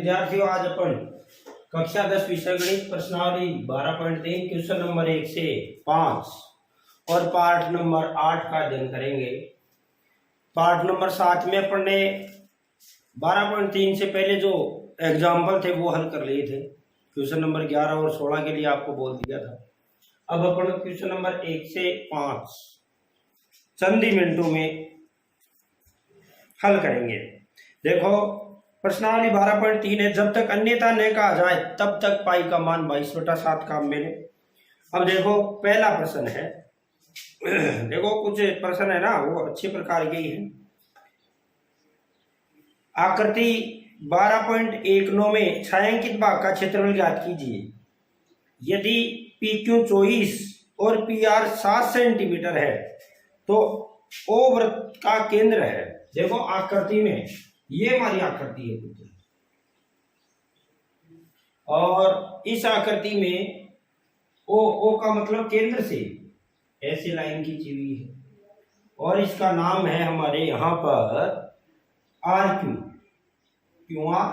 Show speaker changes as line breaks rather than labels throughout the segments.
विद्यार्थियों, आज अपन कक्षा 10 विषय गणित प्रश्नावली 12.3 क्वेश्चन नंबर 1 से 5 और पार्ट नंबर 8 का अध्ययन करेंगे। पार्ट नंबर 7 में अपन ने 12.3 से पहले जो एग्जाम्पल थे वो हल कर लिए थे। क्वेश्चन नंबर 11 और 16 के लिए आपको बोल दिया था। अब अपन क्वेश्चन नंबर 1 से 5 चंद ही मिनटों में हल करेंगे। देखो, प्रश्नावली 12.3 है, जब तक अन्यथा न कहा जाए तब तक पाई का मान 22/7 काम मिले। अब देखो, पहला प्रश्न है, देखो कुछ प्रश्न है ना वो अच्छे प्रकार के ही है। आकृति 12.19 में छायांकित भाग का क्षेत्रफल ज्ञात कीजिए। यदि PQ 24 और PR 7 सेंटीमीटर है तो O वृत्त का केंद्र है। देखो आकृति में ये हमारी आकृति है पुत्र, और इस आकृति में ओ का मतलब केंद्र से ऐसी लाइन खींची हुई है, और इसका नाम है हमारे यहाँ पर RQ, QR,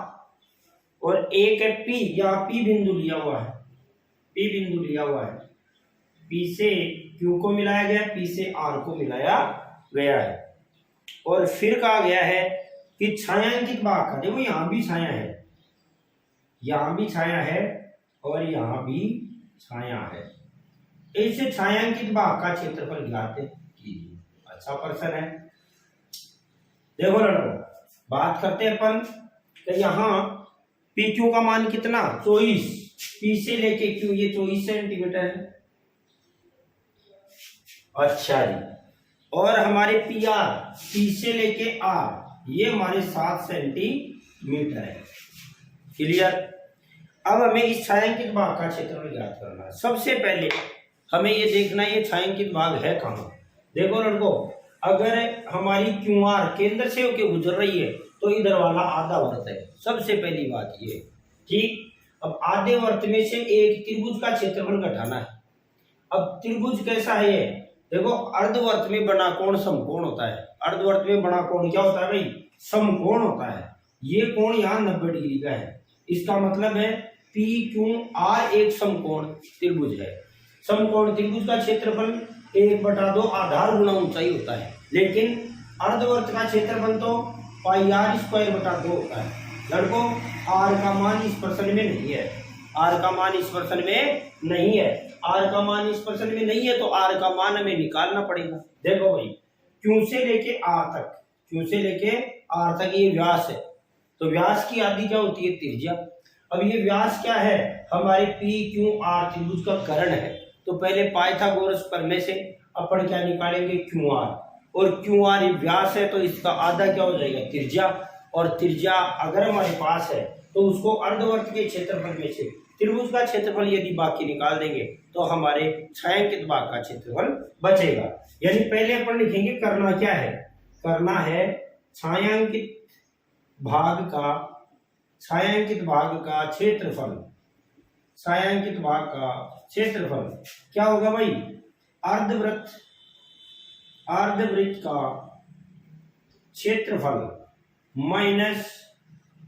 और एक है P या P बिंदु लिया हुआ है, P बिंदु लिया हुआ है। P से Q को मिलाया गया, P से R को मिलाया गया है, और फिर कहा गया है कि छायांकित भाग का, देखो यहां भी छाया है, यहां भी छाया है और यहां भी छाया है। ऐसे छायांकित भाग का क्षेत्रफल ज्ञात कीजिए। अच्छा प्रश्न है। देखो लड़कों, बात करते हैं अपन कि यहाँ PQ का मान कितना 24, P से लेके Q ये 24 सेंटीमीटर है। अच्छा जी, और हमारे PR P से लेके R ये हमारे 7 सेंटीमीटर है। क्लियर। अब हमें इस छायांकित भाग का क्षेत्रफल ज्ञात करना है। सबसे पहले हमें ये देखना है ये छायांकित भाग है कहाँ। देखो लड़कों, अगर हमारी QR केंद्र से होकर गुजर रही है तो इधर वाला आधा वृत्त है। सबसे पहली बात ये, ठीक। अब आधे वृत्त में से एक त्रिभुज का क्षेत्रफल घटाना है। अब त्रिभुज कैसा है ये, देखो अर्धवर्त में बना कोण समकोण होता है। अर्धवर्त में बना कोण क्या होता है भाई, समकोण होता है। ये कोण यहाँ 90 डिग्री का है। इसका मतलब है PQR एक समकोण त्रिभुज है। समकोण त्रिभुज का क्षेत्रफल 1/2 आधार गुणा ऊंचाई होता है, लेकिन अर्धवर्त का क्षेत्रफल तो πr² होता है। लड़कों, R का मान इस प्रश्न में नहीं है, R का मान इस प्रश्न में नहीं है। R का मान इस प्रश्न में नहीं है तो R का मान हमें निकालना पड़ेगा। देखो भाई, Q से लेके R तक, Q से लेके R तक ये व्यास है, तो व्यास की आधी क्या होती है, त्रिज्या। अब ये व्यास क्या है, हमारे PQR त्रिभुज का कर्ण है। तो पहले पाइथागोरस प्रमेय से अपन क्या निकालेंगे, QR, और QR ये व्यास है तो इसका आधा क्या हो जाएगा, त्रिज्या। और त्रिज्या अगर हमारे पास है तो उसको अर्धवर्त के क्षेत्रफल में से त्रिभुज का क्षेत्रफल यदि बाकी निकाल देंगे तो हमारे छायांकित भाग का क्षेत्रफल बचेगा। यानी पहले अपन लिखेंगे करना क्या है, करना है छायांकित भाग का क्षेत्रफल। छायांकित भाग का क्षेत्रफल क्या होगा भाई, अर्धवृत्त का क्षेत्रफल माइनस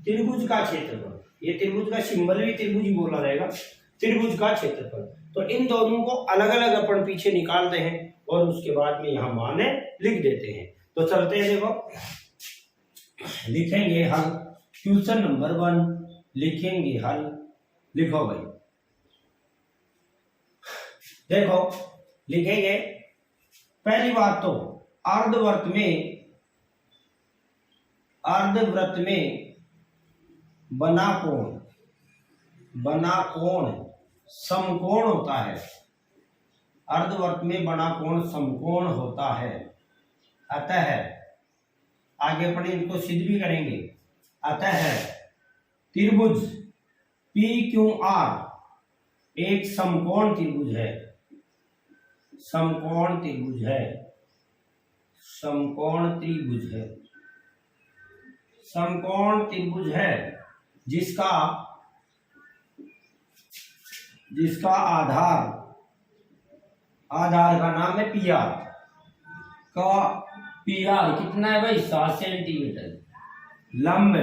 त्रिभुज का क्षेत्रफल। ये त्रिभुज का सिंबल भी त्रिभुज ही बोला जाएगा, त्रिभुज का क्षेत्रफल। तो इन दोनों को अलग अलग अपन पीछे निकालते हैं और उसके बाद में यहां मान लिख देते हैं। तो चलते हैं, देखो लिखेंगे हल। क्वेश्चन नंबर 1 लिखेंगे हल। लिखो भाई, देखो लिखेंगे पहली बात तो अर्धवृत्त में बना कोण समकोण होता है। अर्धवृत्त में बना कोण समकोण होता है। अतः आगे अपन इनको सिद्ध भी करेंगे। अतः त्रिभुज PQR एक समकोण त्रिभुज है। समकोण त्रिभुज है। समकोण त्रिभुज है जिसका आधार का नाम है PR। PR कितना है भाई, 7 सेंटीमीटर। लंब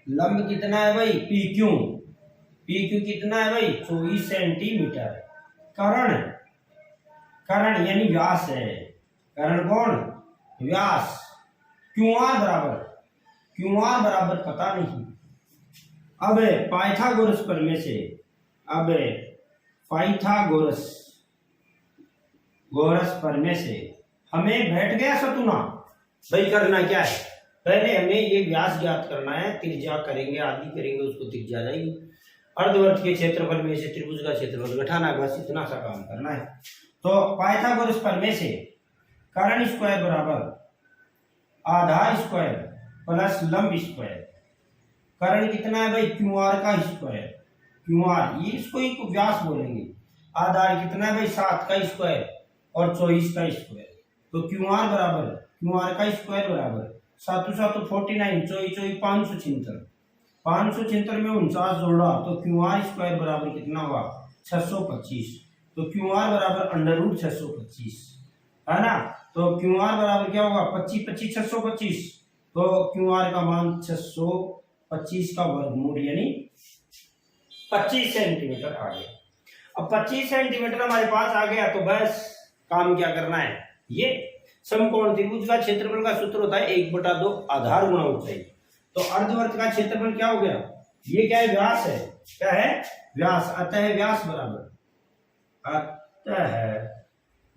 लंब कितना है भाई पी क्यू, पी क्यू कितना है भाई 24 सेंटीमीटर। कर्ण, कर्ण यानी व्यास है, कर्ण कौन व्यास। क्यू आर बराबर, क्यू आर बराबर पता नहीं। अब पाइथागोरस प्रमेय से, अब पाइथागोरस गोरस प्रमेय से हमें बैठ गया सतुना। भाई करना क्या है, पहले हमें ये व्यास ज्ञात करना है, त्रिज्या करेंगे आदि करेंगे उसको त्रिज्या जाएगी। अर्धवर्त के क्षेत्रफल में से त्रिभुज का क्षेत्रफल घटाना है, बस इतना सा काम करना है। तो पाइथागोरस प्रमेय से कर्ण स्क्वायर बराबर आधार स्क्वायर प्लस लंब स्क्वायर। कर्ण कितना है भाई क्यू आर का स्क्वायर, क्यू आर ये इसको ही व्यास बोलेंगे। आधार कितना है भाई 7 का स्क्वायर और 24 का स्क्वायर। तो क्यू आर बराबर क्यू आर का स्क्वायर बराबर 7 7 49, 24 576, 576 में 49 जोड़ा तो क्यू आर स्क्वायर बराबर कितना हुआ 625। तो क्यू आर बराबर अंडर रूट 625 है ना। तो क्यू आर बराबर क्या होगा 25 25 625। तो क्यू आर का मान 625 का वर्गमूल यानी 25 सेंटीमीटर आ गया। अब 25 सेंटीमीटर हमारे पास आ गया तो बस काम क्या करना है, ये समकोण त्रिभुज का क्षेत्रफल का सूत्र होता है 1/2 आधार गुणा ऊंचाई। तो अर्धवर्त का क्षेत्रफल क्या हो गया, ये क्या है व्यास है, क्या है व्यास। अतः व्यास बराबर, अतः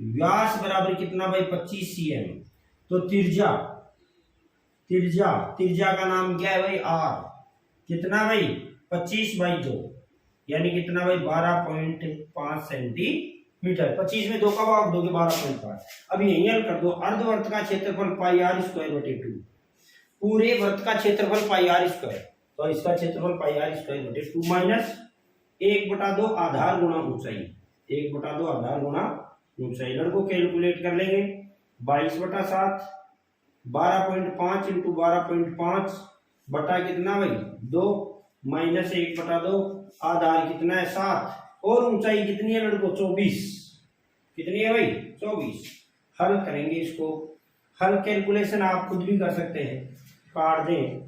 व्यास बराबर कितना भाई 25 cm। तो त्रिज्या, त्रिज्या त्रिज्या का नाम क्या है भाई आर। कितना भाई 25/2 यानी कितना भाई 12.5 सेंटीमीटर। 25 में 2 का भाग दोगे 12.5। अब यही हल कर दो। अर्धवर्त का क्षेत्रफल पाई आर स्क्वायर बटे 2, पूरे वर्त का क्षेत्रफल पाई आर स्क्वायर, तो इसका क्षेत्रफल पाई आर स्क्वायर बटे 2 माइनस 1/2 आधार गुणा ऊंचाई, 1/2 आधार गुणा ऊंचाई। लड़को कैलकुलेट कर लेंगे 22/7, 12.5 इंटू 12.5 बटा कितना भाई 2 माइनस 1/2 आधार कितना है 7 और ऊंचाई कितनी है लड़को 24। कितनी है भाई 24। हल करेंगे इसको। हल कैलकुलेशन आप खुद भी कर सकते हैं, काट दें।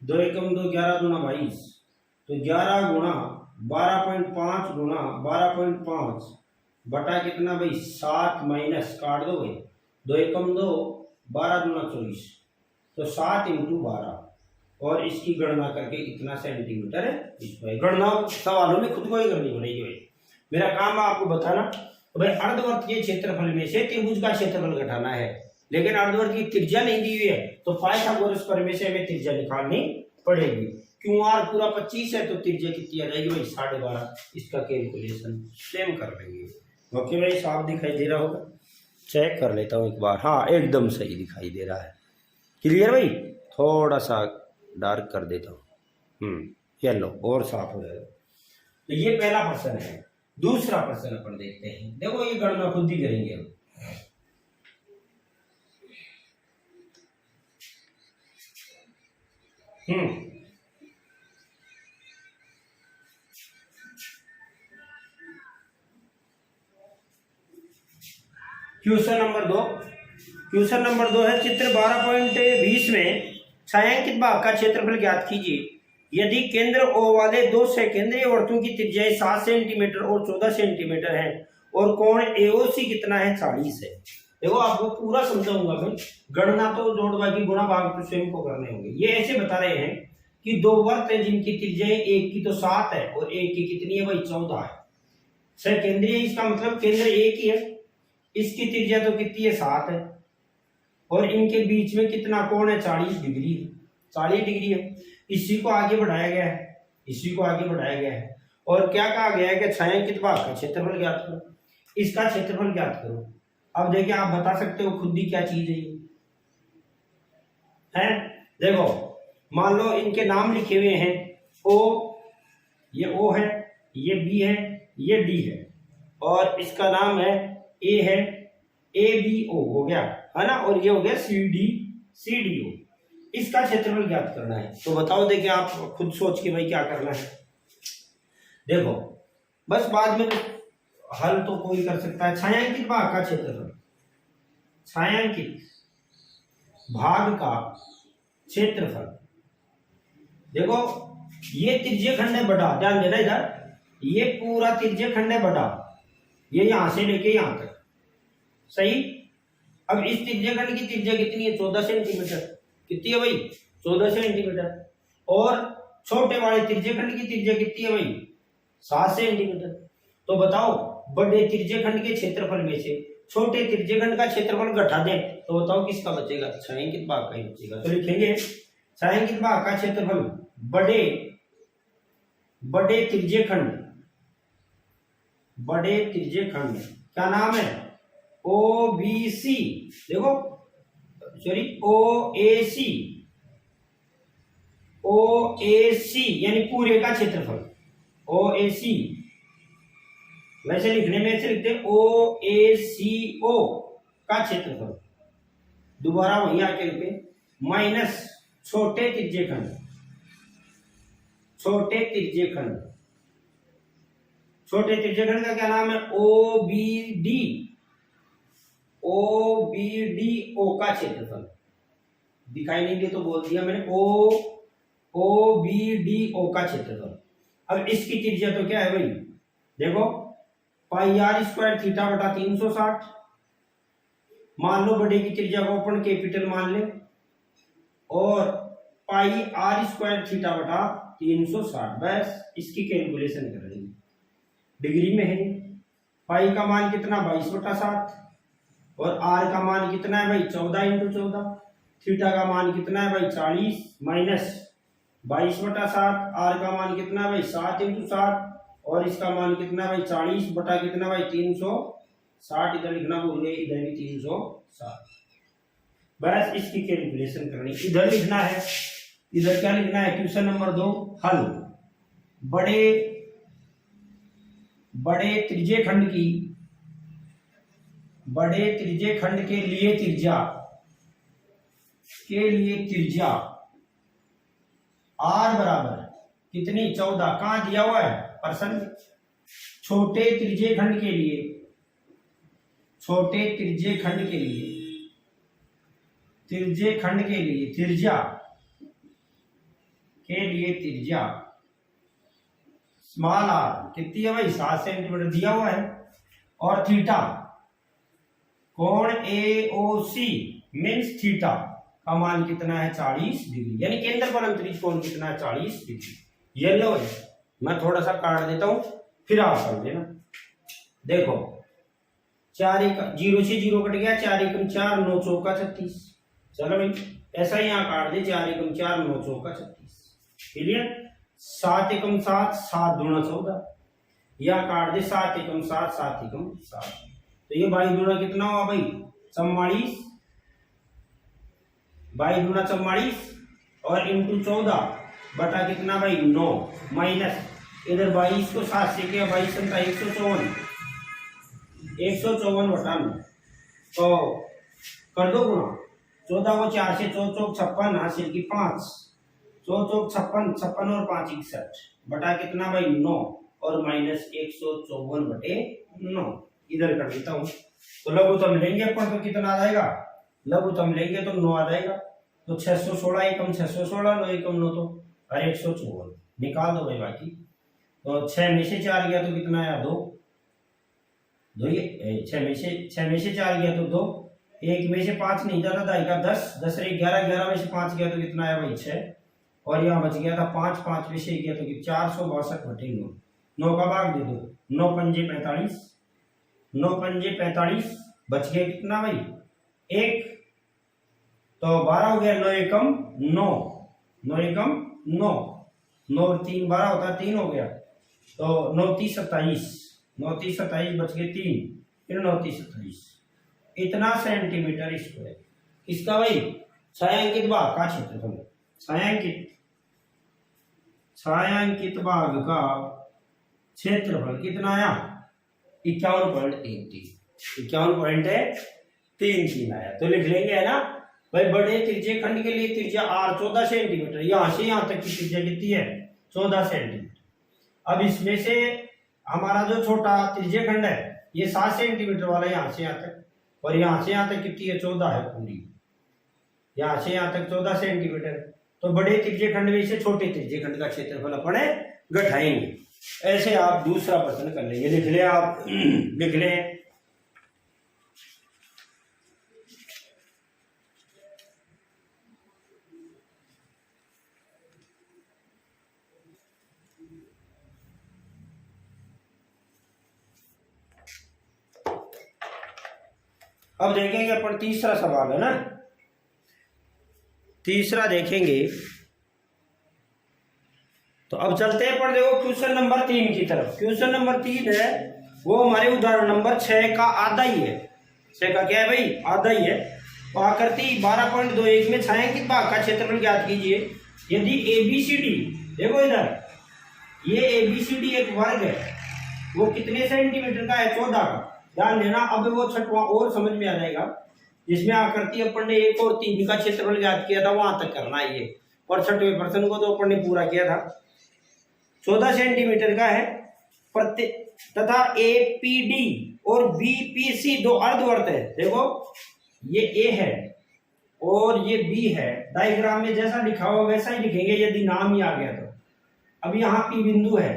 दो एकम 2 11 दूना 22, तो 11 गुणा 12.5 गुणा 12.5 बटा कितना भाई 7 माइनस काट दो भाई 2 एकम 2 12 दूना 24, तो 7 इंटू 12 और इसकी गणना करके इतना सेंटीमीटर स्क्वायर। गणना सवालों में खुद को ही करनी पड़ेगी भाई, मेरा काम है आपको बताना। तो भाई अर्धवर्त के क्षेत्रफल में से त्रिभुज का क्षेत्रफल घटाना है, लेकिन अर्धवर्त की त्रिज्या नहीं दी हुई है, तो पाइथागोरस प्रमेय से हमें त्रिज्या निकालनी पड़ेगी। क्यू आर पूरा 25 है तो त्रिज्या कितनी आ जाएगी भाई 12.5। इसका कैलकुलेशन सेम कर लेंगे। ओके भाई साफ दिखाई दे रहा होगा, चेक कर लेता हूँ एक बार। हाँ एकदम सही दिखाई दे रहा है, क्लियर भाई। थोड़ा सा डार्क कर देता हूँ, येलो और साफ हो जाएगा। तो ये पहला प्रश्न है। दूसरा प्रश्न अपन देखते हैं। देखो ये गणना खुद ही करेंगे हम। क्वेश्चन नंबर 2, क्वेश्चन नंबर 2 है चित्र 12.20 में छायांकित भाग का क्षेत्रफल ज्ञात कीजिए। यदि केंद्र O वाले दो सकेंद्रीय वृत्तों की त्रिज्याएं 7 सेंटीमीटर और 14 सेंटीमीटर है और कोण AOC कितना है 40 है। देखो आपको पूरा समझाऊंगा मैं, गणना तो जोड़ भागी गुणा भाग तो स्वयं को करने होंगे। ये ऐसे बता रहे हैं कि दो वर्त है जिनकी त्रिज्याएं एक की तो 7 है और एक की कितनी है भाई 14 है। सकेंद्रीय इसका मतलब केंद्र एक ही है, इसकी त्रिज्या तो कितनी है 7 है और इनके बीच में कितना कोण है 40 डिग्री है, 40 डिग्री है। इसी को आगे बढ़ाया गया है, इसी को आगे बढ़ाया गया है और क्या कहा गया है कि छायांकित भाग का क्षेत्रफल ज्ञात करो, इसका क्षेत्रफल ज्ञात करो। अब देखिए आप बता सकते हो खुद ही क्या चीज है ये है। देखो मान लो इनके नाम लिखे हुए हैं O, ये O है, ये B है, ये D है और इसका नाम है A है, ABO हो गया है ना, और ये हो गया CDO। इसका क्षेत्रफल ज्ञात करना है। तो बताओ देखिए आप खुद सोच के भाई क्या करना है। देखो बस बाद में हल तो कोई कर सकता है। छायांकित भाग का क्षेत्रफल, छायांकित भाग का क्षेत्रफल। देखो ये त्रिज्यीय खंड है बड़ा, ध्यान देना इधर, ये पूरा त्रिज्यीय खंड है बड़ा, ये यहां से लेके यहां तक, सही। अब इस त्रिज्यीय खंड की त्रिज्या कितनी है? 14 सेंटीमीटर। कितनी है भाई? 14 सेंटीमीटर। और छोटे वाले त्रिज्यीय खंड की त्रिज्या कितनी है भाई? 7 सेंटीमीटर। तो बताओ बड़े त्रिज्यीय खंड के क्षेत्रफल में से छोटे त्रिज्यीय खंड का क्षेत्रफल घटा दें तो बताओ किसका बचेगा? छायांकित भाग का ही बचेगा। तो लिखेंगे छायांकित भाग का क्षेत्रफल बड़े त्रिज्यीय खंड क्या नाम है? OBC। देखो सॉरी OAC यानी पूरे का क्षेत्रफल OAC। वैसे लिखने में ऐसे लिखते हैं OACO का क्षेत्रफल, दोबारा वही आके लिखे, माइनस छोटे त्रिज्यीय खंड का क्या नाम है? OBDO का क्षेत्रफल। दिखाई नहीं दे तो बोल दिया मैंने, OBDO का क्षेत्रफल। अब इसकी त्रिज्या तो क्या है भाई? देखो पाई आर स्क्वायर थीटा बटा 360। मान लो बड़े की त्रिज्या को अपन कैपिटल मान ले, और पाई आर स्क्वायर थीटा बटा 360। बस इसकी कैलकुलेशन कर रही डिग्री में है। पाई का मान कितना? 22/7। और आर का मान कितना है भाई? 14 × 14। थीटा का मान कितना है भाई? 40 माइनस 22/7। आर का मान कितना है भाई? 7 × 7। और इसका मान कितना भाई? 40 बटा कितना भाई? 360। इधर लिखना भूल गए, इधर भी 360। बस इसकी कैलकुलेशन करनी, इधर लिखना है। इधर क्या लिखना है? क्वेश्चन नंबर 2 हल। बड़े त्रिज्यीय खंड के लिए त्रिज्या आर बराबर कितनी? 14। कहां दिया हुआ है? प्रश्न। छोटे त्रिज्यीय खंड के लिए त्रिज्या स्मॉल आर कितनी है भाई? 7 सेंटीमीटर दिया हुआ है। और थीटा कोण AOC मीन्स थीटा का मान कितना है? 40 डिग्री। यानी केंद्र पर अंतरिक्ष कोण कितना है? 40 डिग्री। ये लो है, मैं थोड़ा सा काट देता हूं, फिर आप कर देना। देखो 4 0 से 0 कट गया, 4 × 4 9 चौका 36। चलो भाई ऐसा ही यहाँ काट दे, 4 × 4 9 चौका 36। क्लियर? 7 × 7 7 दूना 14। या काट दे 7 × 7 7 × 7। तो ये 22 दूना कितना हुआ भाई? 44। 22 दूना 44 और इंटू 14 बटा कितना भाई? 9 माइनस इधर 22 को 7 से किया, 22 × 154 बटा 9। तो कर दो गुणा। 14 को 4 से 4 चौक 56 हासिल की 5, 4 चौक 56, 56 और 5 61 बटा कितना भाई? 9 और माइनस 154 बटे 9। इधर कर देता हूं। तो लघुत्तम लेंगे अपन तो कितना आ जाएगा? लघुत्तम लेंगे तो 9 आ जाएगा। तो 616 एकम 616, 9 एकम 9 तो 154 निकाल दो भाई बाकी। तो 6 में से 4 गया तो कितना आया? 2। 6 में से 4 गया तो 2। 1 में से 5 नहीं जाता था, 10 10 रे 11, 11 में से 5 गया तो कितना आया भाई? 6। और यहाँ बच गया था 5, 5 में से गया तो 462 बटे 9। 9 का भाग दे दो, 9 पंजे 45, 9 पंजे 45 बच गया कितना भाई? 1। तो 12 हो गया, 9 एकम 9, 9 एकम 9, 9 और 3 12 होता है, 3 हो गया। तो 9 30 27, 9 30 27 बच गए 3, फिर 9 30 27 इतना सेंटीमीटर स्क्वायर। इसका भाई छायांकित भाग का क्षेत्रफल, छायांकित भाग का क्षेत्रफल कितना आया? 51.33, 51.33 आया। तो लिख लेंगे है ना भाई, बड़े त्रिज्यीय खंड के लिए त्रिज्या आर 14 सेंटीमीटर, यहां से यहां तक की त्रिज्या कितनी है? 14 सेंटीमीटर। अब इसमें से हमारा जो छोटा त्रिज्यीय खंड है ये 7 सेंटीमीटर वाला, यहां से यहां तक और यहाँ से यहाँ तक कितनी है, 14 है पूरी, यहाँ से यहाँ तक 14 सेंटीमीटर। तो बड़े त्रिज्य खंड में से छोटे त्रिज्य खंड का क्षेत्रफल अपने घटाएंगे। ऐसे आप दूसरा प्रश्न कर लेंगे, लिख ले आप लिख लें। अब देखेंगे अपन तीसरा सवाल है ना, तीसरा देखेंगे। तो अब चलते हैं पर देखो क्वेश्चन नंबर 3 की तरफ। क्वेश्चन नंबर 3 है वो हमारे उदाहरण नंबर 6 का आधा ही है। 6 का क्या है भाई, आधा ही है। तो आकृति 12.21 में छायांकित भाग का क्षेत्रफल ज्ञात कीजिए। यदि ABCD, देखो इधर ये ABCD एक वर्ग है, वो कितने सेंटीमीटर का है, 14 का। ध्यान देना, अब वो छठवां और समझ में आ जाएगा, जिसमें आकृति अपन ने 1 और 3 का क्षेत्रफल ज्ञात किया था, वहां तक करना है ये। और छठवें प्रश्न को तो अपन ने पूरा किया था। 14 सेंटीमीटर का है तथा APD और BPC दो अर्धवर्त है। देखो ये A है और ये B है। डायग्राम में जैसा लिखा हुआ वैसा ही लिखेंगे यदि नाम ही आ गया तो। अब यहाँ P बिंदु है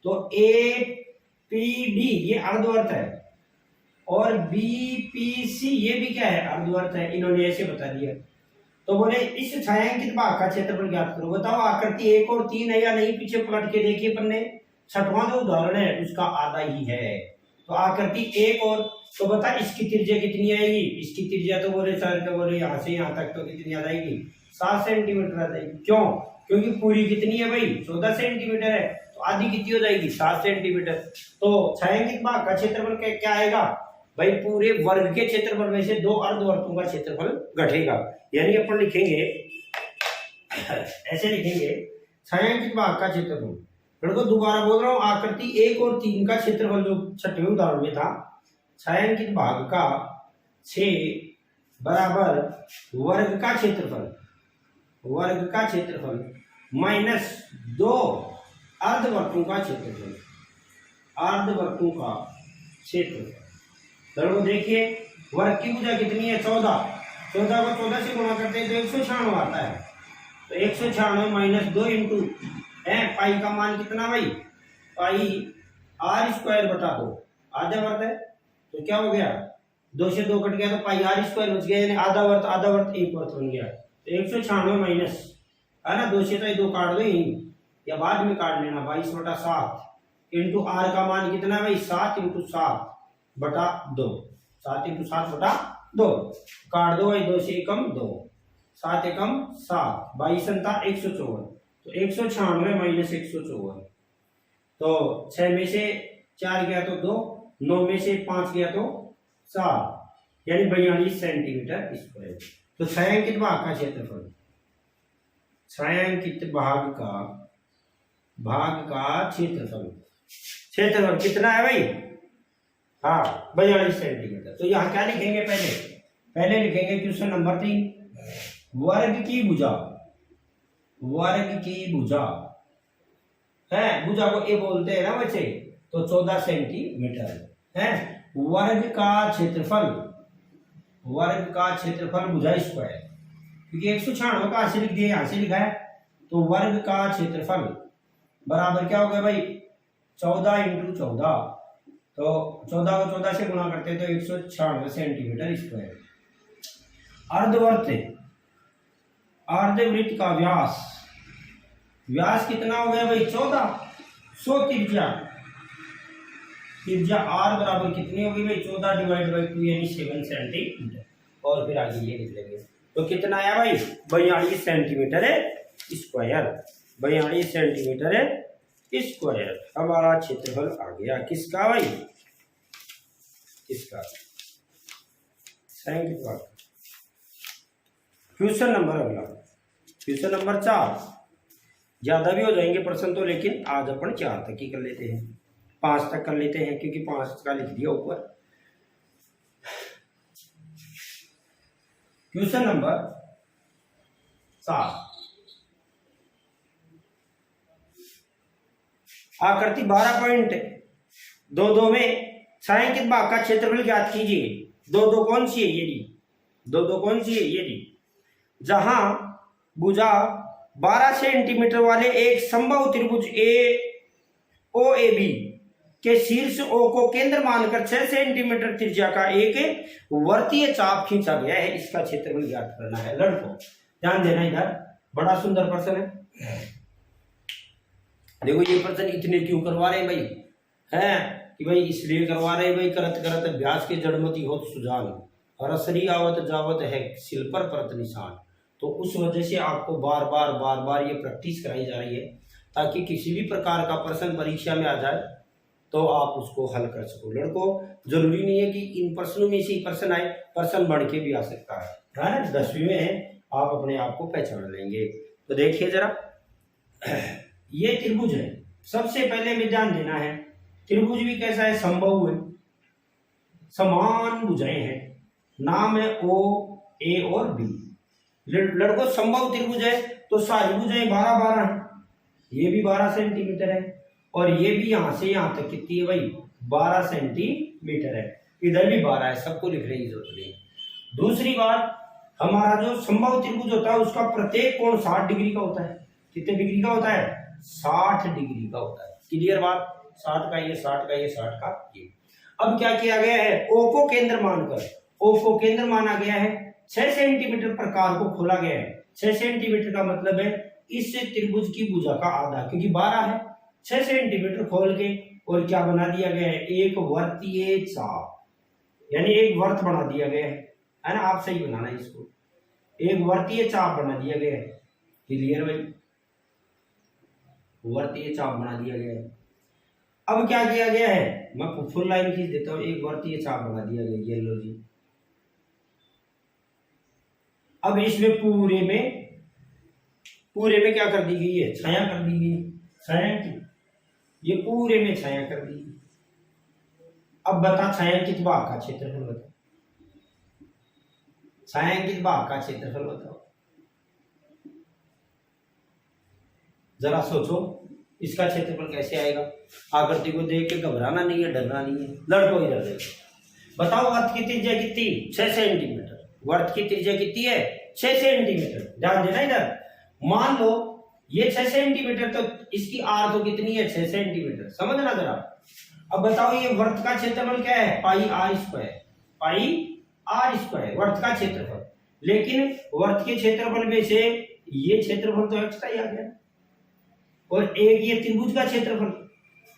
तो APD ये अर्धवर्त है और BPC ये भी क्या है, अर्धवर्त है। इन्होंने ऐसे बता दिया। तो बोले इस छायांकित भाग का क्षेत्रफल ज्ञात करो। बताओ आकृति 1 और 3 है या नहीं, पीछे पलट के देखिए अपन ने। छठवां जो उदाहरण है उसका आधा ही है। तो आकृति 1 और, तो बता इसकी त्रिज्या कितनी आएगी। इसकी त्रिज्या तो बोले सर, तो बोले यहाँ से यहाँ तक तो कितनी आ जाएगी, 7 सेंटीमीटर आ जाएगी। क्यों, क्योंकि पूरी कितनी है भाई, 14 सेंटीमीटर है, तो आधी कितनी हो जाएगी, 7 सेंटीमीटर। तो छायांकित भाग का क्षेत्रफल क्या आएगा भाई, पूरे वर्ग के क्षेत्रफल में से 2 अर्धवर्तों का क्षेत्रफल घटेगा। यानी अपन लिखेंगे ऐसे लिखेंगे, छायांकित भाग का क्षेत्रफल। लड़को दोबारा बोल रहा हूं, आकृति 1 और 3 का क्षेत्रफल जो छठवें उदाहरण में था, छायांकित भाग का 6 बराबर वर्ग का क्षेत्रफल, वर्ग का क्षेत्रफल माइनस 2 अर्धवर्तों का क्षेत्रफल, अर्धवर्तों का क्षेत्रफल। लड़को देखिए वर्ग की भुजा कितनी है, 14। 14 को 14 से गुणा करते हैं तो 196 आता है। तो 196 माइनस 2 इंटू पाई का मान कितना भाई, पाई r² बटा 2 आधा वर्त है। तो क्या हो गया, 2 से 2 कट गया तो पाई r² बच गया, यानी आधा वर्त 1 वर्त बन गया। तो 196 माइनस है ना, 2 से तो 2 काट दो यही, या बाद में काट लेना, 22 बटा 7 इंटू r का मान कितना भाई, 7 इंटू 7 बटा 2, 7 इंटू 7 बटा 2, काट दो भाई, 2 से एकम 2, 7 एकम 7, 22 अंता 154। तो 196 माइनस 154, तो 6 में से 4 गया तो 2, 9 में से 5 गया तो 7, यानी 42 सेंटीमीटर स्क्वायर। तो छायांकित भाग का क्षेत्रफल, छायांकित भाग का क्षेत्रफल, क्षेत्रफल कितना है भाई, हाँ 42 सेंटीमीटर। तो यहाँ क्या लिखेंगे, पहले लिखेंगे क्वेश्चन नंबर 3, वर्ग की भुजा, वर्ग की भुजा है, भुजा को ए बोलते हैं ना बच्चे, तो 14 सेंटीमीटर है। वर्ग का क्षेत्रफल, वर्ग का क्षेत्रफल भुजा स्क्वायर, क्योंकि 196 का ऐसे लिख दिया, यहाँ से लिखा है। तो वर्ग का क्षेत्रफल बराबर क्या हो गया भाई, 14 इंटू 14, तो 14 को 14 से गुणा करते हैं तो 196 सेंटीमीटर स्क्वायर। अर्धवर्त, अर्धवृत्त का व्यास, व्यास कितना हो गया भाई, 14। 100 त्रिज्या, त्रिज्या r बराबर कितनी होगी भाई, 14 डिवाइड बाई 2 यानी 7 सेंटीमीटर। और फिर आगे ये लिख लेंगे, तो कितना आया भाई, 42 सेंटीमीटर है स्क्वायर, 42 सेंटीमीटर है स्क्वायर। हमारा क्षेत्रफल आ गया किसका भाई, किसका, छायांकित भाग। क्वेश्चन नंबर अगला, क्वेश्चन नंबर 4। ज्यादा भी हो जाएंगे प्रश्न तो, लेकिन आज अपन 4 तक ही कर लेते हैं, 5 तक कर लेते हैं, क्योंकि 5 का लिख दिया ऊपर। क्वेश्चन नंबर 4, आकृति 12.22 में छायांकित भाग का क्षेत्रफल ज्ञात कीजिए। दो दो कौन सी है, ये डी, दो दो कौन सी है, ये डी। जहां भुजा 12 सेंटीमीटर वाले एक समबाहु त्रिभुज ए ओ ए बी के शीर्ष ओ को केंद्र मानकर 6 सेंटीमीटर त्रिज्या का एक वर्तीय चाप खींचा गया है, इसका क्षेत्रफल ज्ञात करना है। लड़कों ध्यान देना, इधर बड़ा सुंदर प्रश्न है। देखो ये प्रश्न इतने क्यों करवा रहे हैं भाई, है कि भाई इसलिए करवा रहे हैं भाई, करत करत अभ्यास के जड़मती होत सुजान, और असरी आवत जावत है सिल पर परत निशान। तो उस वजह से आपको बार बार ये प्रैक्टिस कराई जा रही है, ताकि किसी भी प्रकार का प्रश्न परीक्षा में आ जाए तो आप उसको हल कर सको। लड़कों जरूरी नहीं है कि इन प्रश्नों में से ही प्रश्न आए, प्रश्न बढ़ के भी आ सकता है। 10वीं में है, आप अपने आप को पहचान लेंगे। तो देखिए जरा, ये त्रिभुज है। सबसे पहले में ध्यान देना है, त्रिभुज भी कैसा है, समबाहु है, समान भुजाएं हैं, नाम है ओ ए और बी। लड़कों समबाहु त्रिभुज है तो सारी भुजाएं 12-12 है, ये भी 12 सेंटीमीटर है, और ये भी यहां से यहां तक कितनी है भाई, 12 सेंटीमीटर है। इधर भी 12 है, सबको लिखने की जरूरत नहीं। दूसरी बात, हमारा जो समबाहु त्रिभुज होता है उसका प्रत्येक कोण 60 डिग्री का होता है। कितने डिग्री का होता है, 60 डिग्री का होता है। क्लियर बात, 60 का ये, 60 का ये, 60 का ये। अब क्या किया गया है, ओ को केंद्र मानकर, ओ को केंद्र माना गया है, 6 सेंटीमीटर प्रकार को खोला गया है। 6 सेंटीमीटर का मतलब है इस त्रिभुज की भुजा का आधा, क्योंकि 12 है, 6 सेंटीमीटर खोल के और क्या बना दिया गया है, एक वर्तीय चाप, यानी एक वर्त बना दिया गया है ना। आप सही बनाना इसको, एक वर्तीय चाप बना दिया गया है। क्लियर भाई, वर्तीय चाप बना दिया गया है। अब क्या किया गया है, मैं फुल लाइन खींच देता हूं, एक वर्तीय चाप बना दिया गया, ये लो जी। अब इसमें पूरे में क्या कर दी गई है, छाया कर दी गई, छाया की, ये पूरे में छाया कर दी। अब बता छायांकित भाग का क्षेत्रफल बताओ, छायांकित भाग का क्षेत्रफल बताओ, जरा सोचो इसका क्षेत्रफल कैसे आएगा। आकृति को देख के घबराना नहीं है, डरना नहीं है। लड़कों इधर देखो, बताओ वर्त की त्रिज्या कितनी, 6 सेंटीमीटर। वर्त की त्रिज्या कितनी है, 6 सेंटीमीटर। ध्यान देना इधर, मान लो ये 6 सेंटीमीटर, तो इसकी आर तो कितनी है, 6 सेंटीमीटर। समझना जरा। अब बताओ ये वर्त का क्षेत्रफल क्या है, pi r square, pi r square वर्त का क्षेत्रफल। लेकिन वर्त के क्षेत्रफल में से ये क्षेत्रफल तो एक्स्ट्रा ही आ गया, और एक ये त्रिभुज का क्षेत्रफल।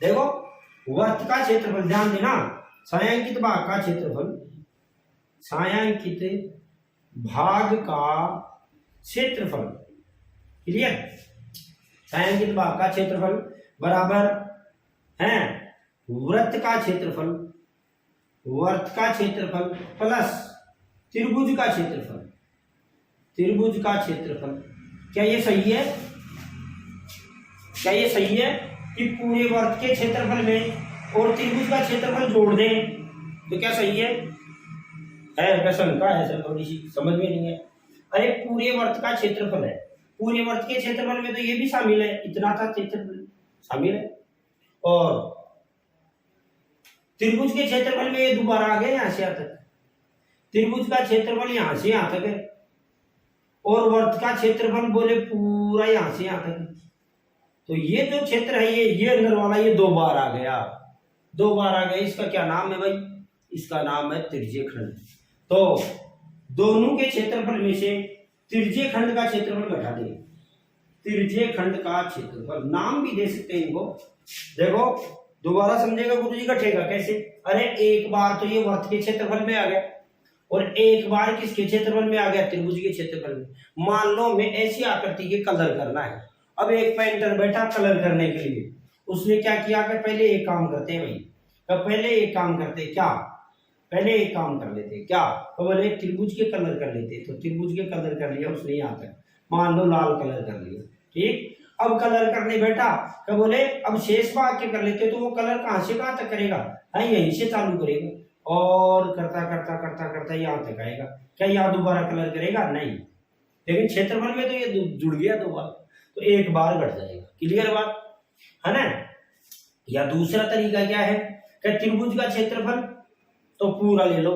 देखो वर्त का क्षेत्रफल, ध्यान देना, छायांकित भाग का क्षेत्रफल, छायांकित भाग का क्षेत्रफल। क्लियर, छायांकित भाग का क्षेत्रफल बराबर है वृत्त का क्षेत्रफल, वर्त का क्षेत्रफल प्लस त्रिभुज का क्षेत्रफल, त्रिभुज का क्षेत्रफल। क्या ये सही है, क्या ये सही है कि पूरे वर्त के क्षेत्रफल में और त्रिभुज का क्षेत्रफल जोड़ दें, तो क्या सही है प्रश्न का, ऐसा थोड़ी सी समझ में नहीं है। अरे पूरे वर्त का क्षेत्रफल है, पूरे वर्त के क्षेत्रफल में तो ये भी शामिल है, इतना था क्षेत्रफल शामिल है, और त्रिभुज के क्षेत्रफल में ये दोबारा आ गया यहां से यहां तक, त्रिभुज का क्षेत्रफल यहां से यहां तक है, और वर्त का क्षेत्रफल बोले पूरा यहां से यहां तक है। तो ये जो क्षेत्र है, ये अंदर वाला, ये 2 बार आ गया, 2 बार आ गया। इसका क्या नाम है भाई, इसका नाम है त्रिज्यीय खंड। तो दोनों के क्षेत्रफल में से त्रिज्यीय खंड का क्षेत्रफल घटा दें, त्रिज्यीय खंड का क्षेत्रफल, नाम भी दे सकते हैं इनको। देखो दोबारा समझेगा गुरुजी, घटेगा कैसे, अरे एक बार तो ये वर्त के क्षेत्रफल में आ गया, और एक बार किसके क्षेत्रफल में आ गया, त्रिभुज के क्षेत्रफल में। मान लो मैं ऐसी आकृति के कलर करना है, अब एक पेंटर बैठा कलर करने के लिए, उसने क्या किया कि पहले एक काम करते हैं भाई, तो पहले एक काम करते क्या, पहले एक काम कर लेते क्या, तो बोले त्रिभुज के कलर कर लेते, तो त्रिभुज के कलर कर लिया उसने, यहाँ तक मान लो लाल कलर कर लिया, ठीक। अब कलर करने बैठा तो बोले अब शेष भाग के कर लेते, तो वो कलर कहाँ से कहाँ तक करेगा, यहीं से चालू करेगा, और करता करता करता करता यहाँ तक आएगा। क्या यहाँ दोबारा कलर करेगा, नहीं, लेकिन क्षेत्रफल में तो ये जुड़ गया 2 बार, तो 1 बार घट जाएगा। क्लियर बात है ना। या दूसरा तरीका क्या है कि त्रिभुज का क्षेत्रफल तो पूरा ले लो,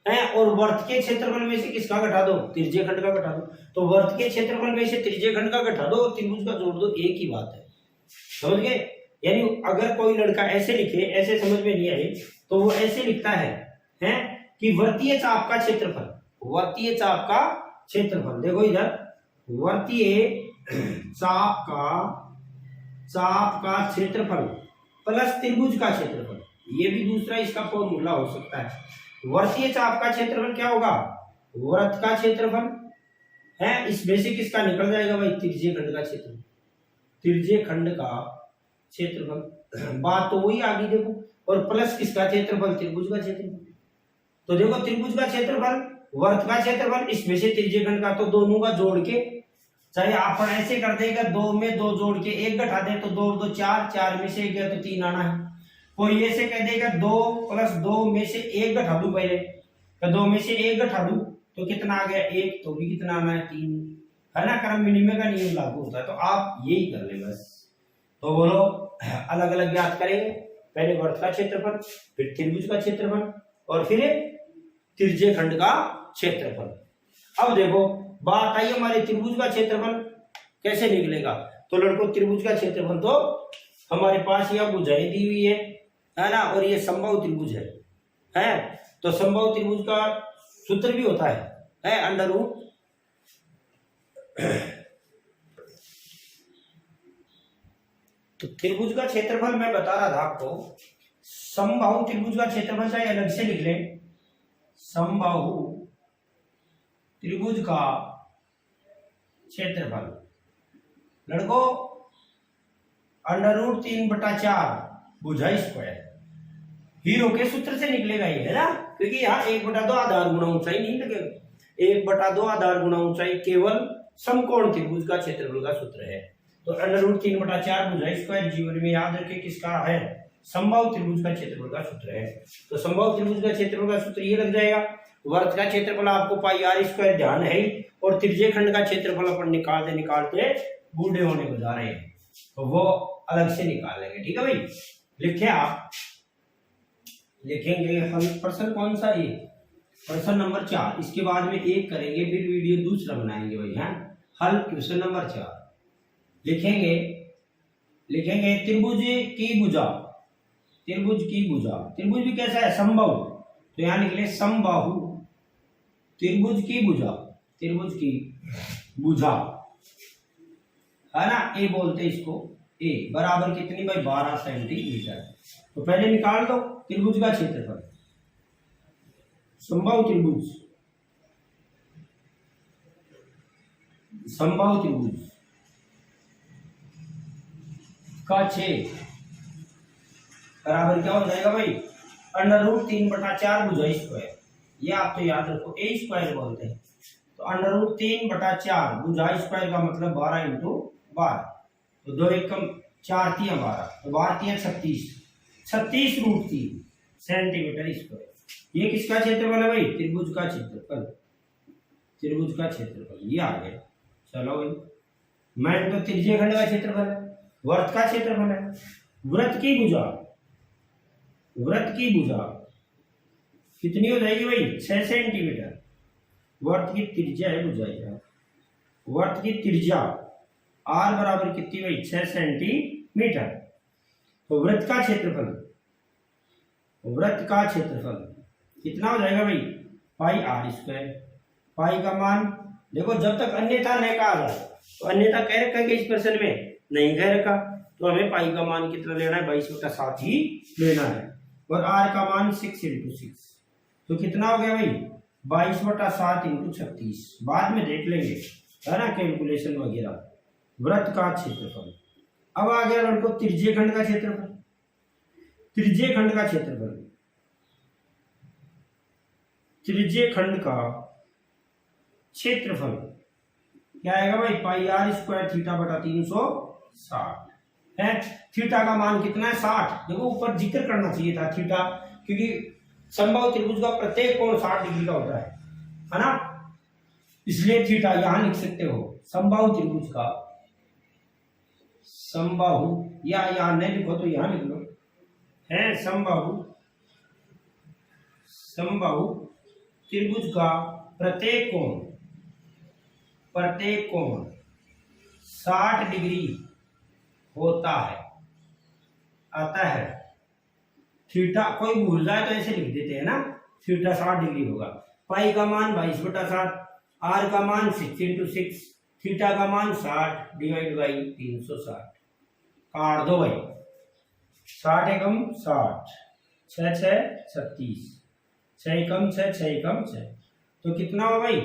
है, और वर्त के क्षेत्रफल में से किसका घटा दो, त्रिज्य खंड का घटा दो। तो वर्त के क्षेत्रफल में से त्रिज्य खंड का घटा दो और त्रिभुज का जोड़ दो, एक ही बात है, समझ गए। यानी अगर कोई लड़का ऐसे लिखे, ऐसे समझ में नहीं आए तो वो ऐसे लिखता है कि वर्तीय चाप का क्षेत्रफल, वर्तीय चाप का क्षेत्रफल, देखो इधर वर्तीय चाप का क्षेत्रफल प्लस त्रिभुज का क्षेत्रफल, ये भी दूसरा इसका फॉर्मूला हो सकता है। वर्तीय चाप का क्षेत्रफल क्या होगा, वृत्त का क्षेत्रफल है, इसमें से किसका निकल जाएगा भाई, त्रिज्य खंड का क्षेत्रफल, त्रिज्य खंड का क्षेत्रफल, बात तो वही आगे देखो, और प्लस किसका क्षेत्रफल, त्रिभुज का क्षेत्रफल। तो देखो त्रिभुज का क्षेत्रफल, वर्त का क्षेत्रफल, इसमें से त्रिज्य खंड का, तो दोनों का जोड़ के, चाहे आप ऐसे कर देगा 2 में 2 जोड़ के 1 घटा दे तो 2 2 4, 4 में से 1 गया तो 3 आना है। कोई ऐसे कह देगा 2 + 2 में से 1 घटा दूं, पहले तो 2 में से 1 घटा दूं तो कितना आ गया 1, तो भी कितना आना है 3, है ना, क्रम विनिमय का नियम लागू होता है। तो आप यही कर ले बस। तो बोलो अलग अलग ज्ञात करेंगे, पहले वर्त का क्षेत्रफल, फिर त्रिभुज का क्षेत्रफल और फिर त्रिज्य खंड का क्षेत्रफल। अब देखो बात आई हमारे त्रिभुज का क्षेत्रफल कैसे निकलेगा। तो लड़कों त्रिभुज का क्षेत्रफल तो हमारे पास यह भुजाएं दी हुई है ना, और ये समबाहु त्रिभुज है। तो समबाहु त्रिभुज का सूत्र भी होता है अंडर रूट तो त्रिभुज का क्षेत्रफल मैं बता रहा था आपको, समबाहु त्रिभुज का क्षेत्रफल चाहे अलग से लिख लें, समबाहु त्रिभुज का क्षेत्रफल लड़कों √3/4 भुजा स्क्वायर, हीरो के सूत्र से निकलेगा ये, है ना, क्योंकि यहाँ 1/2 आधार गुणा ऊंचाई नहीं लगेगा, 1/2 आधार गुणा ऊंचाई केवल समकोण त्रिभुज का क्षेत्रफल का सूत्र है। तो √3/4 भुजा स्क्वायर जीवन में याद रखे किसका है, समबाहु त्रिभुज का क्षेत्रफल का सूत्र है। तो समबाहु त्रिभुज का क्षेत्रफल का सूत्र ये लग जाएगा। वर्त का क्षेत्रफल आपको πr² ध्यान है ही, और त्रिज्य खंड का क्षेत्रफल अपन निकालते बूढ़े होने को जा रहे हैं, तो वो अलग से निकाल लेंगे, ठीक है भाई। लिखे आप, लिखेंगे हम प्रश्न कौन सा, ये प्रश्न नंबर 4, इसके बाद में एक करेंगे फिर वीडियो दूसरा बनाएंगे भाई, है हल क्वेश्चन नंबर 4। लिखेंगे त्रिभुज की भुजा, त्रिभुज की भुजा, त्रिभुज भी कैसा है, समबाहु, तो यहां निकले समबाहु त्रिभुज की भुजा, त्रिभुज की भुजा, है ना, ए बोलते इसको, ए बराबर कितनी भाई 12 सेंटीमीटर। तो पहले निकाल दो त्रिभुज का क्षेत्रफल, समबाहु त्रिभुज, समबाहु त्रिभुज का क्षेत्र बराबर क्या हो जाएगा भाई, √3/4 भुजा स्क्वायर, ये आप तो याद रखो, ए स्क्वायर बोलते हैं। तो √3/4 भुजा स्क्वायर का मतलब 12 × 12, तो 2 × 1 = 4 × 3 = 12, तो 12 × 3 = 36, 36√3 सेंटीमीटर स्क्वायर। ये किसका क्षेत्रफल है भाई, त्रिभुज का क्षेत्रफल, त्रिभुज का क्षेत्रफल ये आ गया। चलो भाई, मैं तो त्रिज्य खंड का क्षेत्रफल है, वर्त का क्षेत्रफल है, वृत्त की भुजा, वृत्त की भुजा कितनी हो जाएगी भाई 6 सेंटीमीटर। वर्त की त्रिज्या है भुजा, वर्त की त्रिज्या r बराबर कितनी भाई 6 सेंटीमीटर। तो वृत्त का क्षेत्रफल, वृत्त का क्षेत्रफल कितना हो जाएगा भाई πr²। पाई का मान देखो, जब तक अन्यथा नहीं कहा जाए, तो अन्यथा कह रखा है कि इस प्रश्न में नहीं कह रखा, तो हमें पाई का मान कितना लेना है 22/7 ही लेना है, और r का मान 6 × 6, तो कितना हो गया भाई 22/7 × 36, बाद में देख लेंगे, है ना, कैलकुलेशन वगैरह। वृत्त का क्षेत्रफल। अब आ गया लड़कों त्रिज्य खंड का क्षेत्रफल, त्रिज्य खंड का क्षेत्रफल, त्रिज्य खंड का क्षेत्रफल क्या आएगा भाई πr² θ/360 है। थीटा का मान कितना है 60, देखो ऊपर जिक्र करना चाहिए था थीटा, क्योंकि समबाहु त्रिभुज का प्रत्येक कोण 60 डिग्री का होता है ना, इसलिए थीटा यहां लिख सकते हो। समबाहु त्रिभुज का, समबाहु, या यहां नहीं लिखो तो यहां लिख लो, है समबाहु, समबाहु त्रिभुज का प्रत्येक कोण 60 डिग्री होता है, आता है। थीटा कोई भूल जाए तो ऐसे लिख देते हैं ना, थीटा 60 डिग्री होगा। पाई का मान 22/7, आर का मान 6 × 6, थीटा का मान 60 डिवाइड बाई 360। काट दो भाई, 60 एकम 60, 6 6 36, 6 एकम 6, 6 एकम 6, तो कितना हो भाई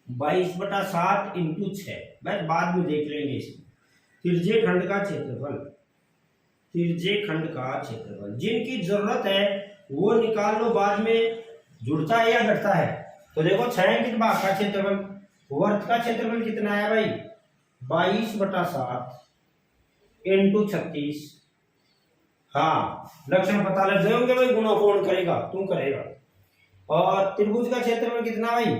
22/7 × 6। बस बाद में देख लेंगे इसमें। तिरछे खंड का क्षेत्रफल, तिरछे खंड का क्षेत्रफल जिनकी जरूरत है वो निकाल लो, बाद में जुड़ता है या घटता है। तो देखो छायांकित भाग का क्षेत्रफल, वर्त का क्षेत्रफल कितना है भाई 22/7 × 36। हाँ लक्षण पता लग गए होंगे भाई, गुणा कौन करेगा, तू करेगा। और त्रिभुज का क्षेत्रफल कितना भाई,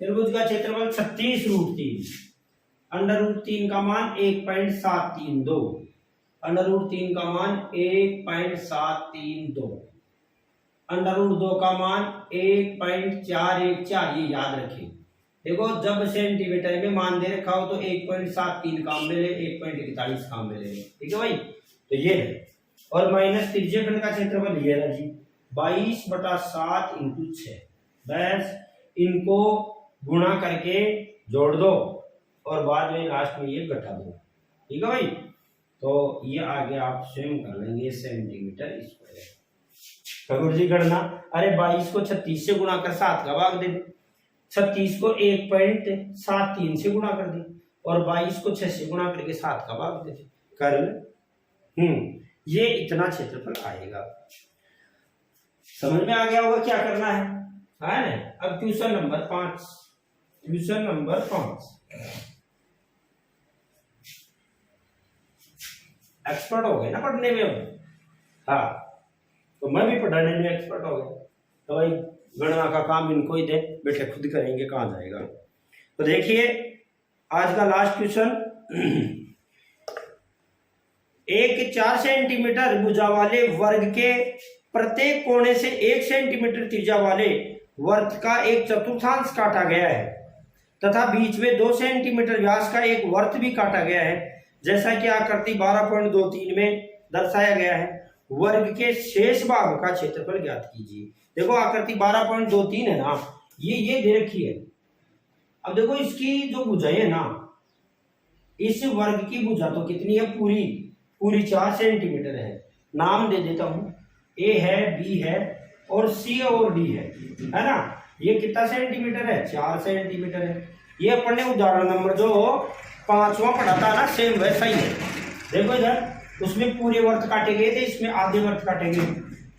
त्रिभुज का क्षेत्रफल 36√3, √3 का मान 1.732, √3 का मान 1.732, √2 का मान 1.414। ये याद रखें। देखो जब सेंटीमीटर में मान दे रखा हो तो 1.73 काम में ले, 1.41 काम में ले, ठीक है भाई। तो ये है, और माइनस त्रिज्य खंड का क्षेत्रफल ये है जी 22/7 × 6। बस इनको गुणा करके जोड़ दो और बाद में लास्ट में ये घटा दो, ठीक है भाई। तो ये आगे आप स्वयं कर लेंगे सेंटीमीटर स्क्वायर। ठाकुर जी गणना, अरे 22 को 36 से गुणा कर 7 का भाग दे दे, 36 को 1.73 से गुणा कर दे, और 22 को 6 से गुणा करके 7 का भाग दे दे, कर ले। ये इतना क्षेत्रफल आएगा। समझ में आ गया होगा क्या करना है ना। अब question number 5, question number 5। Expert हो गए ना पढ़ने में अब। हाँ तो मैं भी पढ़ने में एक्सपर्ट हो गया, तो भाई गणना का काम इनको ही दे, बेटे खुद करेंगे, कहाँ जाएगा। तो देखिए आज का लास्ट क्वेश्चन। एक 4 सेंटीमीटर भुजा वाले वर्ग के प्रत्येक कोने से 1 सेंटीमीटर त्रिज्या वाले वर्त का एक चतुर्थांश काटा गया है तथा बीच में 2 सेंटीमीटर व्यास का एक वर्त भी काटा गया है, जैसा कि आकृति 12.23 में दर्शाया गया है। वर्ग के शेष भाग का क्षेत्रफल ज्ञात कीजिए। देखो आकृति 12.23 है ना, ये दे रखी है। अब देखो इसकी जो भुजाएं है ना, इस वर्ग की भुजा तो कितनी है, पूरी 4 सेंटीमीटर है। नाम दे देता हूं, ए है, बी है और सी और डी है ना। ये कितना सेंटीमीटर है, 4 सेंटीमीटर है। ये अपन ने उदाहरण नंबर जो 5वां पढ़ा था ना, सेम वैसा ही है। देखो इधर उसमें पूरे वर्त काटे गए थे, इसमें आधे वर्त काटे गए।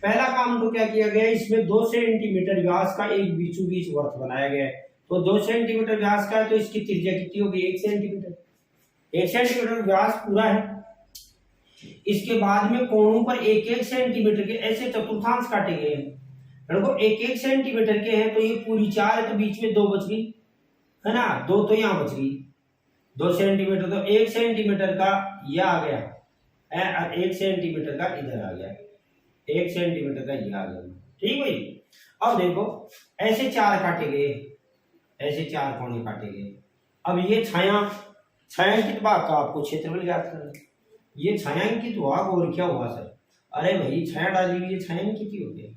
पहला काम तो क्या किया गया, इसमें 2 सेंटीमीटर व्यास का एक बीचों बीच वर्त बनाया गया है। तो 2 सेंटीमीटर व्यास का है तो इसकी त्रिज्या कितनी होगी, 1 सेंटीमीटर। 1 सेंटीमीटर व्यास पूरा है। इसके बाद में कोणों पर 1-1 सेंटीमीटर के ऐसे चतुर्थांश काटे गए हैं। देखो 1-1 सेंटीमीटर के हैं तो ये पूरी 4 है, तो बीच में 2 बच गई है ना, 2 तो यहाँ बच गई। 2 सेंटीमीटर तो 1 सेंटीमीटर का यह आ गया, 1 सेंटीमीटर का इधर आ गया, 1 सेंटीमीटर का यह आ गया, ठीक भाई। अब देखो ऐसे 4 काटे गए, ऐसे 4 कोने काटे गए। अब ये छायांकित भाग का आपको क्षेत्रफल ज्ञात करना है। ये छायांकित भाग और क्या हुआ सर, अरे भाई छाया डाली हुई, छायांकित ही हो गया।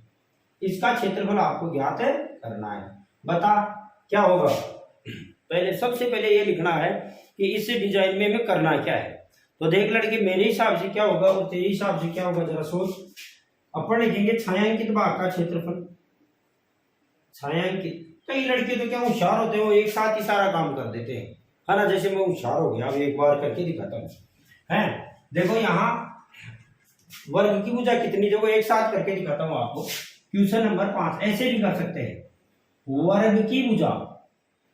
इसका क्षेत्रफल आपको ज्ञात है करना है। बता क्या होगा। पहले सबसे पहले ये लिखना है कि इस डिजाइन में हमें करना क्या है। तो देख लड़के, मेरे हिसाब से क्या होगा और तेरे हिसाब से क्या होगा, जरा सोच। अपन लिखेंगे छायांकित भाग का क्षेत्रफल। छायांकित, कई लड़के तो क्या होशियार होते हैं, वो एक साथ ही सारा काम कर देते हैं, है ना। जैसे मैं होशियार हो गया, अब एक बार करके दिखाता हूँ। है देखो यहाँ वर्ग की भुजा कितनी, देखो एक साथ करके दिखाता हूँ आपको। क्वेश्चन नंबर 5 ऐसे भी कर सकते हैं। वर्ग की भुजा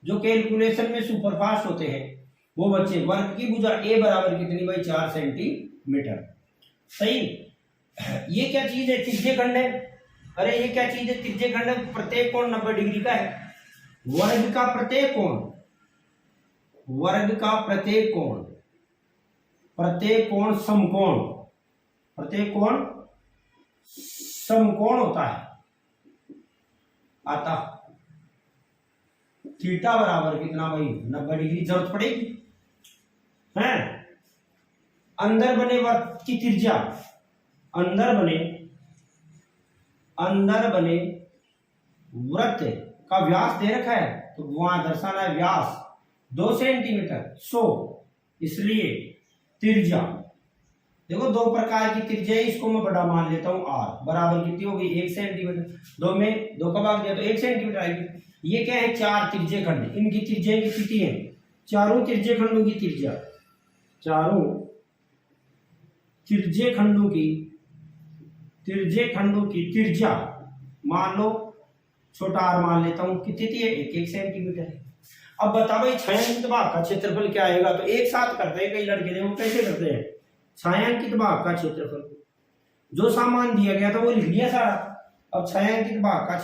जो कैलकुलेशन में सुपरफास्ट होते हैं वो बच्चे, वर्ग की भुजा ए बराबर कितनी भाई, 4 सेंटीमीटर। सही। ये क्या चीज है, त्रिज्य खंड है। अरे ये क्या चीज है, त्रिज्य खंड। प्रत्येक कोण 90 डिग्री का है। वर्ग का प्रत्येक कोण, वर्ग का प्रत्येक कोण, प्रत्येक कोण समकोण, प्रत्येक कोण समकोण होता है। आता। थीटा बराबर कितना भाई 90 डिग्री जरूरत पड़ेगी है। अंदर बने वृत्त की त्रिज्या, अंदर बने वृत्त का व्यास दे रखा है तो वहां दर्शाना है व्यास 2 सेंटीमीटर 100, इसलिए त्रिज्या देखो दो प्रकार की त्रिज्या है, इसको मैं बड़ा मान लेता हूं r बराबर कितनी होगी 1 सेंटीमीटर, 2 में 2 का भाग दिया तो 1 सेंटीमीटर आएगी। ये क्या है 4 तिरछे खंड, इनकी त्रिज्या कितनी है, चारों तिरछे खंडों की त्रिज्या, चारों तिरछे खंडों की त्रिज्या मान लो छोटा r मान लेता हूं कितनी थी 1 सेंटीमीटर है। अब बताओ भाई छायांकित भाग का क्षेत्रफल क्या आएगा, तो एक साथ करते हैं कई लड़के देखो कैसे करते हैं। छायांकित भाग का क्षेत्रफल जो सामान दिया गया था वो लिख लिया सारा। अब छायांकित भाग का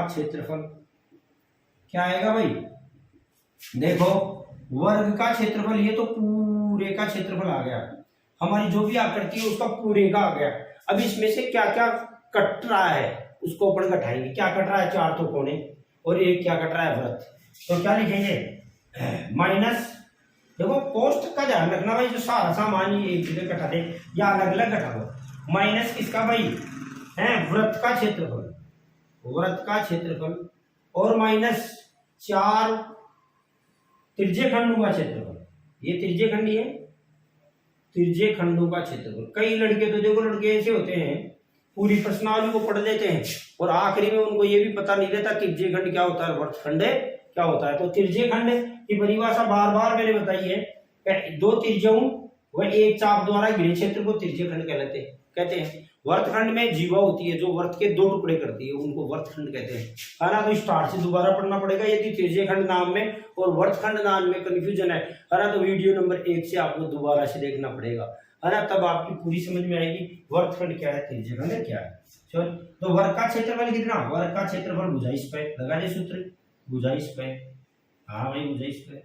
क्षेत्रफल क्या आएगा भाई, देखो वर्ग का क्षेत्रफल, ये तो पूरे का क्षेत्रफल आ गया, हमारी जो भी आकृति है उसका पूरे का आ गया। अब इसमें से क्या क्या कट रहा है उसको अपन घटाएंगे, क्या कट रहा है 4 तो कोने और एक क्या कट रहा है वृत्त, तो क्या लिखेंगे माइनस, देखो कोष्ठ का ध्यान रखना भाई, जो सारा सामान ये एक जगह कटा दे या अलग अलग कटा दो। माइनस किसका भाई है वृत्त का क्षेत्रफल और माइनस 4 त्रिज्य खंडों का क्षेत्रफल, ये त्रिज्य खंड है त्रिज्य खंडों का क्षेत्रफल। कई लड़के तो देखो लड़के ऐसे होते हैं पूरी प्रश्नावली को पढ़ लेते हैं और आखिरी में उनको ये भी पता नहीं रहता त्रिज्य खंड क्या होता है वृत्तखंड क्या होता है। तो त्रिज्य खंड की परिभाषा बार बार मैंने बताई है, 2 त्रिज्याओं व एक चाप द्वारा घिरे क्षेत्र को त्रिज्य खंड कहते हैं। वृत्तखंड में जीवा होती है जो वृत्त के 2 टुकड़े करती है, उनको वृत्तखंड कहते हैं, है ना। तो स्टार्ट से दोबारा पढ़ना पड़ेगा यदि त्रिज्य खंड नाम में और वृत्तखंड नाम में कंफ्यूजन है ना, तो वीडियो नंबर 1 से आपको दोबारा से देखना पड़ेगा, है ना, तब आपकी पूरी समझ में आएगी वृत्तखंड क्या है त्रिज्य खंड क्या है। चलो तो वर्ग का क्षेत्रफल कितना, वर्ग का क्षेत्रफल भुजा स्क्वायर, लगा दे सूत्र भुजा स्क्वायर, हाँ भाई भुजा स्क्वायर,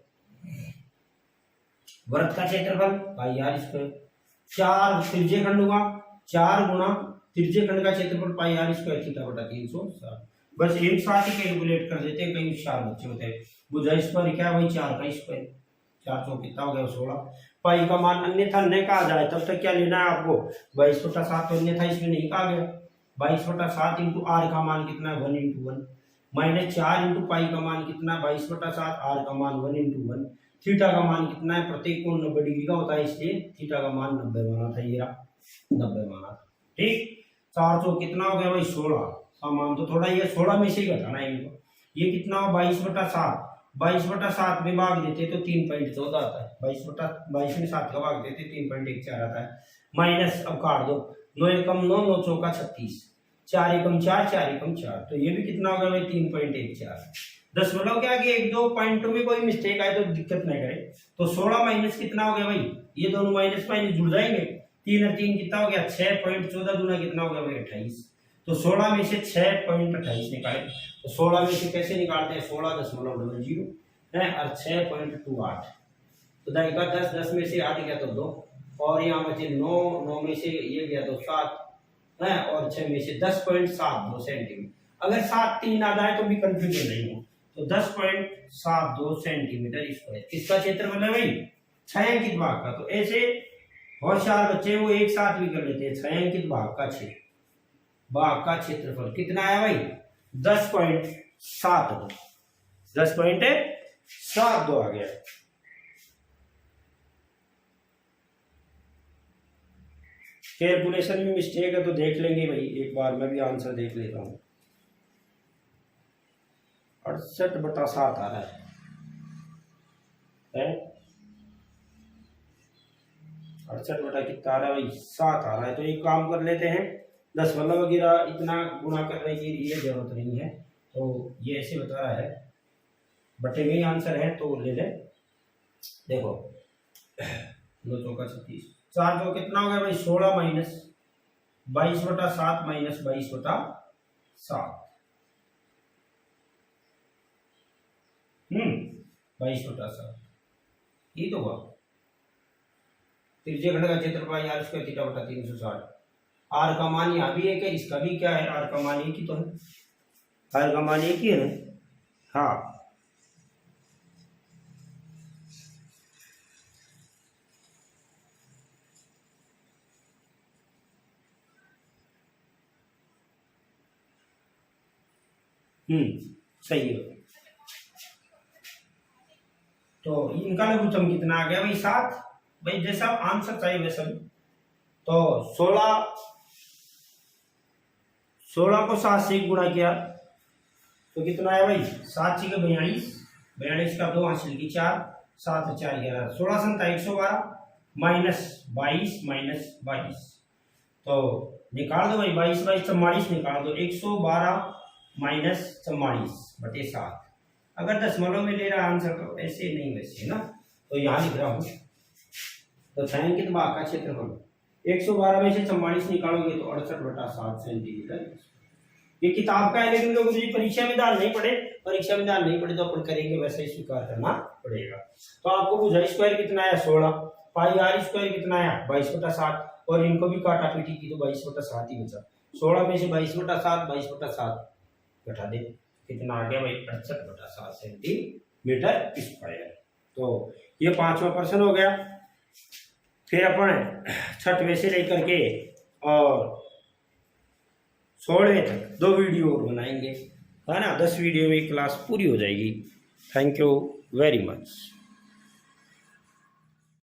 वृत्त का क्षेत्रफल पाई आर स्क्वायर, 4 त्रिज्य खंड होगा 4 गुना त्रिज्य खंड का क्षेत्रफल पाई आर स्क्वायर थीटा बटा 360। बस एक साथ ही कैलकुलेट कर देते हैं, कई होशियार बच्चे होते हैं। भुजा स्क्वायर क्या है भाई 4 का स्क्वायर, 4 चौक कितना हो गया 16। पाई का मान अन्यथा न कहा जाए तब तक क्या लेना है आपको 22/7, तो अन्यथा इसमें नहीं कहा गया 22/7 इंटू आर का मान कितना है 1 इंटू 1, माइनस 4 इंटू पाई का मान कितना 22/7, आर का मान 1 इंटू 1, थीटा का मान कितना है, प्रत्येक कोण 90 डिग्री का होता है इसलिए थीटा का मान 90 माना था, ये 90 माना था, ठीक। 4 चौक कितना हो गया भाई 16, सामान तो थोड़ा ही है 16 में से ही घटाना है इनको, ये कितना हो 22/7, 22/7 में भाग देते तो 3.14 आता है, 22 में 7 का भाग देते 3.14 आता है, माइनस अब काट दो 9 एकम 9, 9 चौका 36, 4 एकम 4, 4 एकम 4, तो ये भी कितना होगा भाई 3.14। दशमलव के आगे 1-2 पॉइंटों में कोई मिस्टेक आए तो दिक्कत नहीं करे। तो 16 माइनस कितना हो गया भाई, ये दोनों माइनस माइनस जुड़ जाएंगे, 3 और 3 कितना हो गया 6.14 गुना कितना हो गया भाई 28, तो 16 में से 6.28 निकाले, तो 16 में से कैसे निकालते हैं 16.00 है और 6.28, तो दाएगा 10 में से 8 गया तो 2 और यहाँ बचे 9 में से ये गया तो 7 है और 6 में से 10.72 सेंटीमीटर। अगर 7-3 आ जाए तो भी कंफ्यूजन नहीं हो, तो 10.72 सेंटीमीटर स्क्वायर किसका क्षेत्रफल है भाई छायांकित भाग का। तो ऐसे होशियार बच्चे वो एक साथ भी कर लेते हैं, छायांकित भाग का क्षेत्रफल कितना आया भाई 10.72 आ गया। कैलकुलेशन में मिस्टेक है तो देख लेंगे भाई, एक बार मैं भी आंसर देख लेता हूँ। 68/7 आ रहा है 68 कितना आ रहा है भाई 7 आ रहा है। तो एक काम कर लेते हैं, दशमलव वगैरह इतना गुणा करने की ये जरूरत नहीं है, तो ये ऐसे बता रहा है बटे में ही आंसर है तो ले ले। देखो 2 चौका 36, 4 चौक कितना हो गया भाई 16 माइनस 22/7 माइनस 22/7 22/7 ये तो हुआ। त्रिज्य खंड का क्षेत्रफल यार इसका थीटा बटा 360। आर का मान यहाँ भी एक है, इसका भी क्या है, आर का मान एक ही तो है, आर का मान एक ही है ना। हाँ सही है। तो इनका लघुत्तम कितना आ गया भाई 7। भाई जैसा आंसर चाहिए वैसा भी। तो 16 को 7 से गुणा किया तो कितना है भाई, 7 6 42, 42 का 2 हासिल की 4, 7 4 11, 16 संता 112 -22 तो निकाल दो भाई, 22 22 44 निकाल दो, 112 -44/7। अगर दशमलव में ले रहा आंसर तो ऐसे नहीं वैसे ना, तो यहाँ लिख रहा हूँ। तो छायांकित भाग का क्षेत्रफल 112 में से 44 निकालोगे तो 68/7 सेंटीमीटर। ये किताब का है, लेकिन लोग मुझे परीक्षा में दान नहीं पड़े, परीक्षा में दान नहीं पड़े तो अपन करेंगे वैसे ही स्वीकार करना पड़ेगा। तो आपको भुजाई स्क्वायर कितना आया 16, पाई आर स्क्वायर कितना आया 22/7, और इनको भी काटा पीटी की तो 22/7 ही बचा। 16 में से 22/7 घटा दे, कितना आ गया भाई 68/7 सेंटीमीटर स्क्वायर। तो ये 5वां प्रश्न हो गया। फिर अपन 6वें से लेकर के और 16वें तक 2 वीडियो और बनाएंगे, है ना। 10 वीडियो में क्लास पूरी हो जाएगी। Thank you very much.